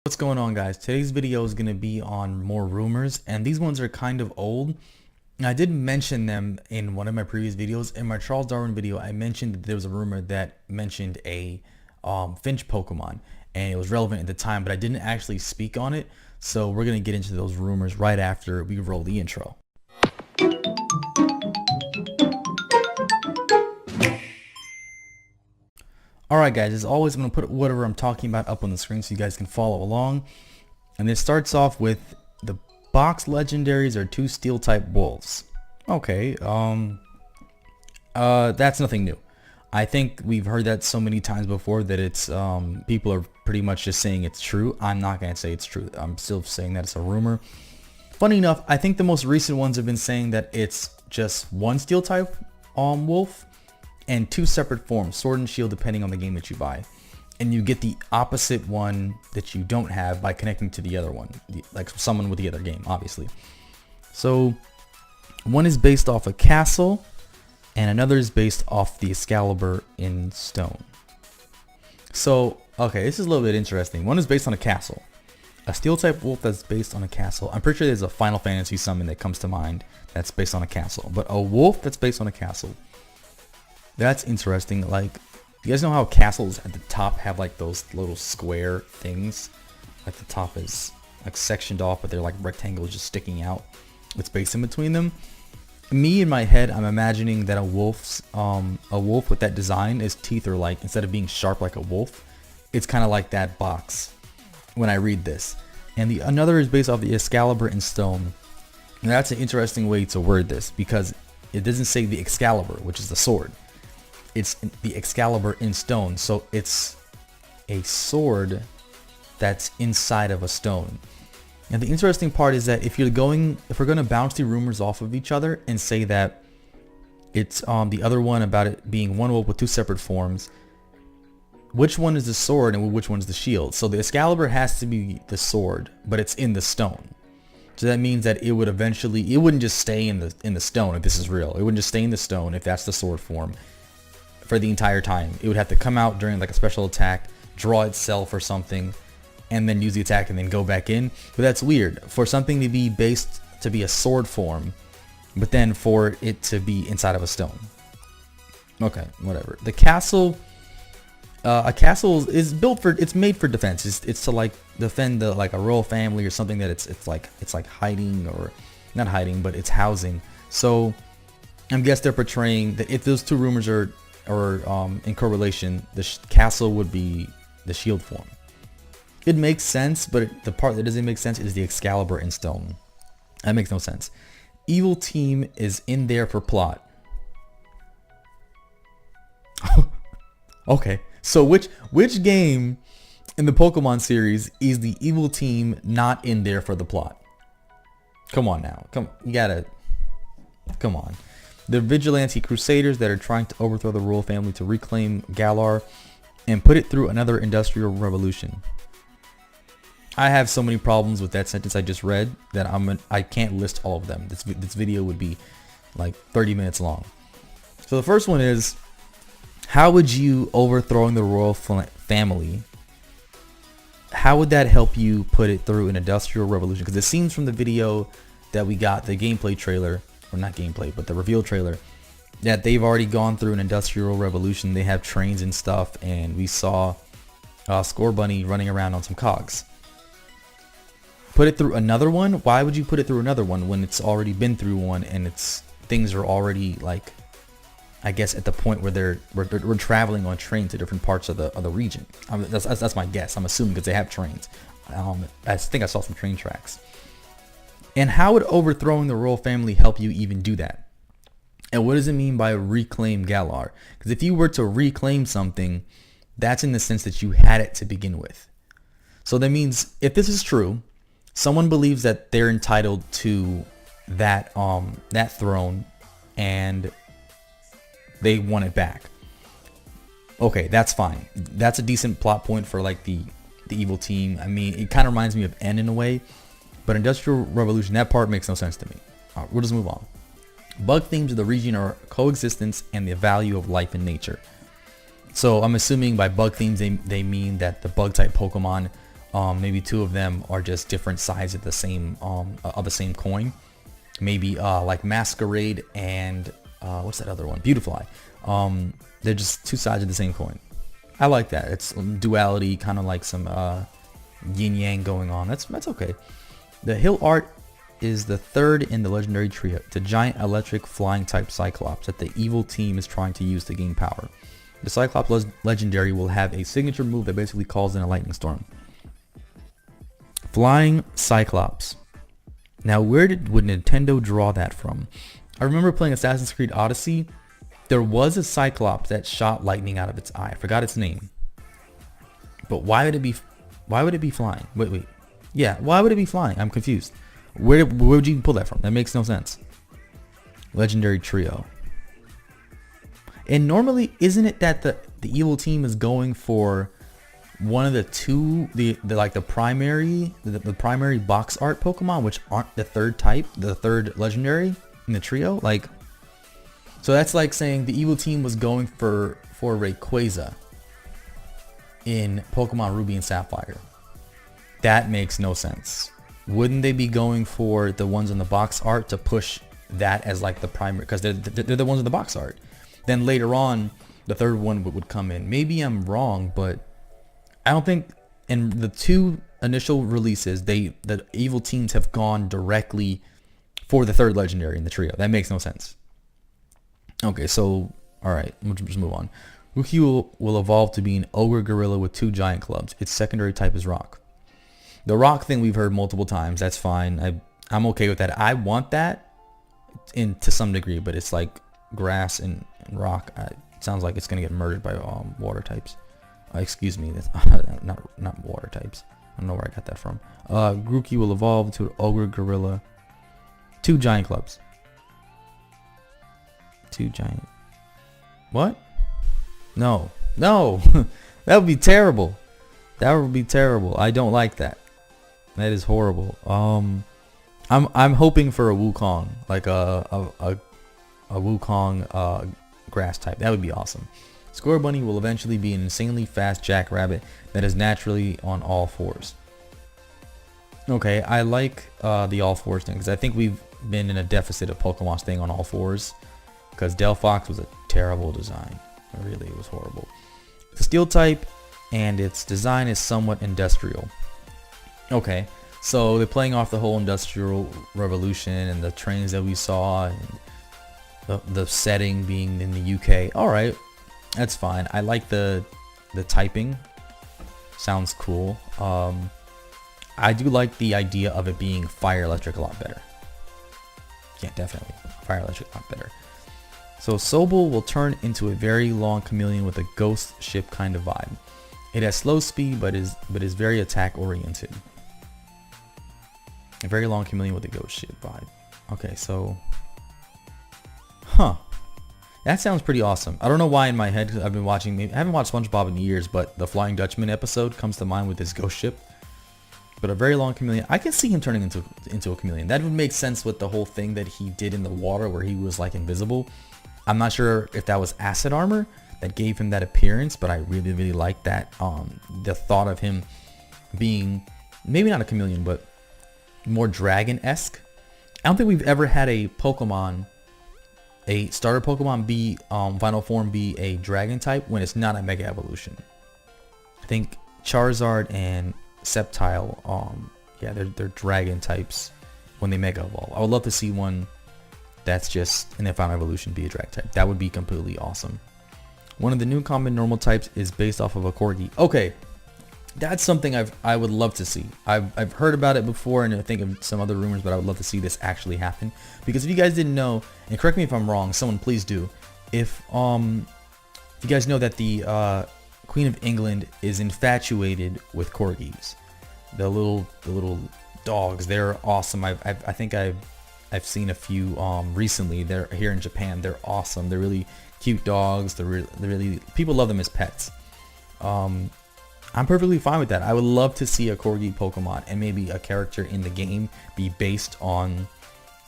What's going on, guys? Today's video is going to be on more rumors, and these ones are kind of old. And I did mention them in one of my previous videos. In my Charles Darwin video, I mentioned that there was a rumor that mentioned a Finch Pokemon, and it was relevant at the time, but I didn't actually speak on it. So we're going to get into those rumors right after we roll the intro. Alright guys, as always, I'm going to put whatever I'm talking about up on the screen so you guys can follow along. And this starts off with the box legendaries are 2 steel type wolves. Okay, that's nothing new. I think we've heard that so many times before that it's, people are pretty much just saying it's true. I'm not going to say it's true. I'm still saying that it's a rumor. Funny enough, I think the most recent ones have been saying that it's just 1 steel type wolf and 2 separate forms, sword and shield, depending on the game that you buy. And you get the opposite one that you don't have by connecting to the other one, like someone with the other game, obviously. So one is based off a castle and another is based off the Excalibur in stone. So, okay, this is a little bit interesting. One is based on a castle. A steel type wolf that's based on a castle. I'm pretty sure there's a Final Fantasy summon that comes to mind that's based on a castle. But a wolf that's based on a castle. That's interesting. Like, you guys know how castles at the top have like those little square things? Like the top is like sectioned off, but they're like rectangles just sticking out with space in between them. Me, in my head, I'm imagining that a wolf with that design, his teeth are like, instead of being sharp like a wolf, it's kind of like that box when I read this. And another is based off the Excalibur in stone. And that's an interesting way to word this because it doesn't say the Excalibur, which is the sword. It's the Excalibur in stone, so it's a sword that's inside of a stone. And the interesting part is that if we're going to bounce the rumors off of each other and say that it's the other one about it being 1 wolf with 2 separate forms, which one is the sword and which one's the shield? So the Excalibur has to be the sword, but it's in the stone. So that means that it would eventually, it wouldn't just stay in the stone if this is real. It wouldn't just stay in the stone if that's the sword form for the entire time. It would have to come out during like a special attack, draw itself or something, and then use the attack and then go back in. But that's weird for something to be based to be a sword form, but then for it to be inside of a stone. Okay, whatever. The castle, a castle is built for, it's made for defense. It's to like defend the like a royal family or something that it's like hiding, or not hiding, but it's housing. So I guess they're portraying that if those 2 rumors are in correlation, the castle would be the shield form. It makes sense, but the part that doesn't make sense is the Excalibur in stone. That makes no sense. Evil team is in there for plot. Okay, so which game in the Pokemon series is the evil team not in there for the plot? Come on now, come on. The Vigilante Crusaders that are trying to overthrow the royal family to reclaim Galar and put it through another industrial revolution. I have so many problems with that sentence I just read that I can't list all of them. This video would be like 30 minutes long. So the first one is, how would you overthrowing the royal family, how would that help you put it through an industrial revolution? Because it seems from the video that we got, the gameplay trailer, or not gameplay, but the reveal trailer, that they've already gone through an industrial revolution. They have trains and stuff, and we saw Score Bunny running around on some cogs. Put it through another one? Why would you put it through another one when it's already been through one and things are already like, I guess at the point where we're traveling on trains to different parts of the region. That's my guess. I'm assuming because they have trains. I think I saw some train tracks. And how would overthrowing the royal family help you even do that? And what does it mean by reclaim Galar? Because if you were to reclaim something, that's in the sense that you had it to begin with. So that means if this is true, someone believes that they're entitled to that throne and they want it back. Okay, that's fine. That's a decent plot point for like the evil team. I mean, it kind of reminds me of N in a way. But Industrial Revolution, that part makes no sense to me. All right, we'll just move on. Bug themes of the region are coexistence and the value of life in nature. So I'm assuming by bug themes they mean that the bug type Pokemon Maybe two of them are just different sides of the same coin. Maybe like Masquerade and what's that other one? Beautifly. They're just two sides of the same coin. I like that. It's duality, kind of like some yin yang going on. That's okay. The hill art is the third in the legendary trio. It's a giant electric flying type Cyclops that the evil team is trying to use to gain power. The Cyclops Legendary will have a signature move that basically calls in a lightning storm. Flying Cyclops. Now, would Nintendo draw that from? I remember playing Assassin's Creed Odyssey. There was a Cyclops that shot lightning out of its eye. I forgot its name. But why would it be flying? Wait. Yeah, why would it be flying? I'm confused. Where would you pull that from? That makes no sense. Legendary trio. And normally, isn't it that the evil team is going for one of the two, the primary box art Pokemon, which aren't the third type, the third legendary in the trio? Like, so that's like saying the evil team was going for Rayquaza in Pokemon Ruby and Sapphire. That makes no sense. Wouldn't they be going for the ones in the box art to push that as like the primary, because they're the ones in the box art? Then later on, the third one would come in. Maybe I'm wrong, but I don't think in the two initial releases, the evil teams have gone directly for the third legendary in the trio. That makes no sense. Okay, so, alright, we'll just move on. Ruki will evolve to be an ogre gorilla with 2 giant clubs. Its secondary type is rock. The rock thing we've heard multiple times. That's fine. I'm okay with that. I want that to some degree, but it's like grass and rock. It sounds like it's going to get murdered by water types. Excuse me, that's not water types. I don't know where I got that from. Grookey will evolve to an ogre gorilla. 2 giant clubs. 2 giant. What? No. That would be terrible. That would be terrible. I don't like that. That is horrible. I'm hoping for a Wukong, like a Wukong grass type. That would be awesome. Scorbunny will eventually be an insanely fast jackrabbit that is naturally on all fours. Okay, I like the all fours thing because I think we've been in a deficit of Pokemon staying on all fours because Delphox was a terrible design. Really, it was horrible. It's a steel type and its design is somewhat industrial. Okay, so they're playing off the whole industrial revolution and the trains that we saw and the setting being in the UK. Alright, that's fine. I like the typing. Sounds cool. I do like the idea of it being fire electric a lot better. Yeah, definitely. Fire electric a lot better. So Sobel will turn into a very long chameleon with a ghost ship kind of vibe. It has slow speed but is very attack oriented. A very long chameleon with a ghost ship vibe. Okay, so that sounds pretty awesome. I don't know why in my head I've been watching, I haven't watched SpongeBob in years, but the Flying Dutchman episode comes to mind with his ghost ship. But a very long chameleon. I can see him turning into a chameleon. That would make sense with the whole thing that he did in the water where he was like invisible. I'm not sure if that was acid armor that gave him that appearance, but I really, really like that. The thought of him being maybe not a chameleon, but more dragon-esque. I don't think we've ever had a Pokemon, a starter Pokemon be final form be a dragon type when it's not a Mega Evolution. I think Charizard and Sceptile, yeah, they're dragon types when they Mega Evolve. I would love to see one that's just in their final evolution be a drag type. That would be completely awesome. One of the new common normal types is based off of a Corgi. Okay, that's something I would love to see. I've heard about it before and I think of some other rumors, but I would love to see this actually happen. Because if you guys didn't know, and correct me if I'm wrong, someone please do. If you guys know that the Queen of England is infatuated with Corgis, the little dogs, they're awesome. I think I've seen a few recently. They're here in Japan. They're awesome. They're really cute dogs. They're really people love them as pets. I'm perfectly fine with that. I would love to see a Corgi Pokemon and maybe a character in the game be based on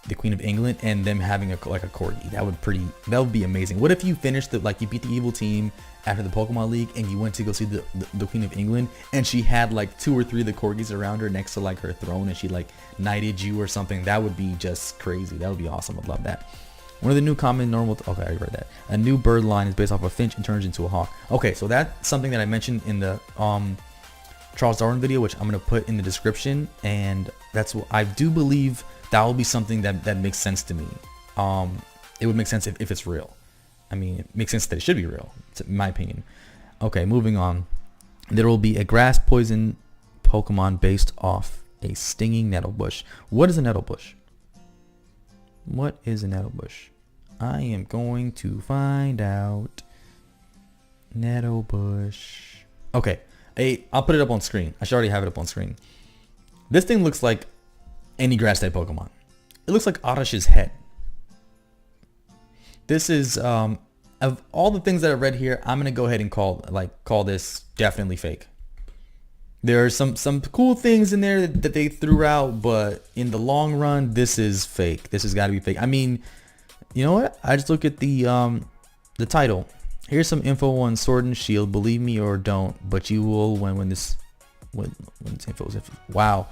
the Queen of England and them having like a corgi. That would be amazing. What if you finished like you beat the evil team after the Pokemon League and you went to go see the Queen of England and she had like 2 or 3 of the corgis around her next to like her throne and she like knighted you or something? That would be just crazy. That would be awesome. I'd love that. One of the new common normal, okay, I already read that. A new bird line is based off a finch and turns into a hawk. Okay, so that's something that I mentioned in the Charles Darwin video, which I'm going to put in the description, and that's what I do believe that will be something that makes sense to me. It would make sense if it's real. I mean, it makes sense that it should be real, in my opinion. Okay, moving on. There will be a grass poison Pokemon based off a stinging nettle bush. What is a nettle bush? What is a nettle bush? I am going to find out. Nettle bush. Okay, I'll put it up on screen. I should already have it up on screen. This thing looks like any grass type Pokemon. It looks like Oddish's head. This is of all the things that I read here, I'm gonna go ahead and call this definitely fake. There are some cool things in there that they threw out, but in the long run, this is fake. This has got to be fake. I mean, you know what? I just look at the title. Here's some info on Sword and Shield. Believe me or don't, but you will when this info is. Wow,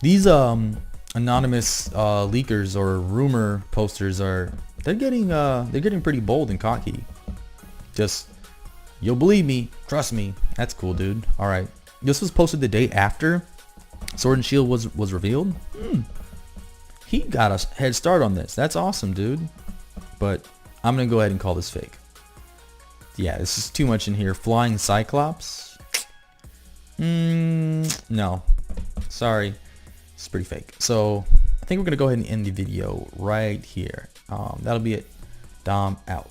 these anonymous leakers or rumor posters they're getting pretty bold and cocky. Just, you'll believe me, trust me. That's cool, dude. All right, this was posted the day after Sword and Shield was revealed. He got a head start on this. That's awesome, dude. But I'm gonna go ahead and call this fake. Yeah, this is too much in here. Flying Cyclops. No, sorry, it's pretty fake. So I think we're gonna go ahead and end the video right here. That'll be it. Dom out.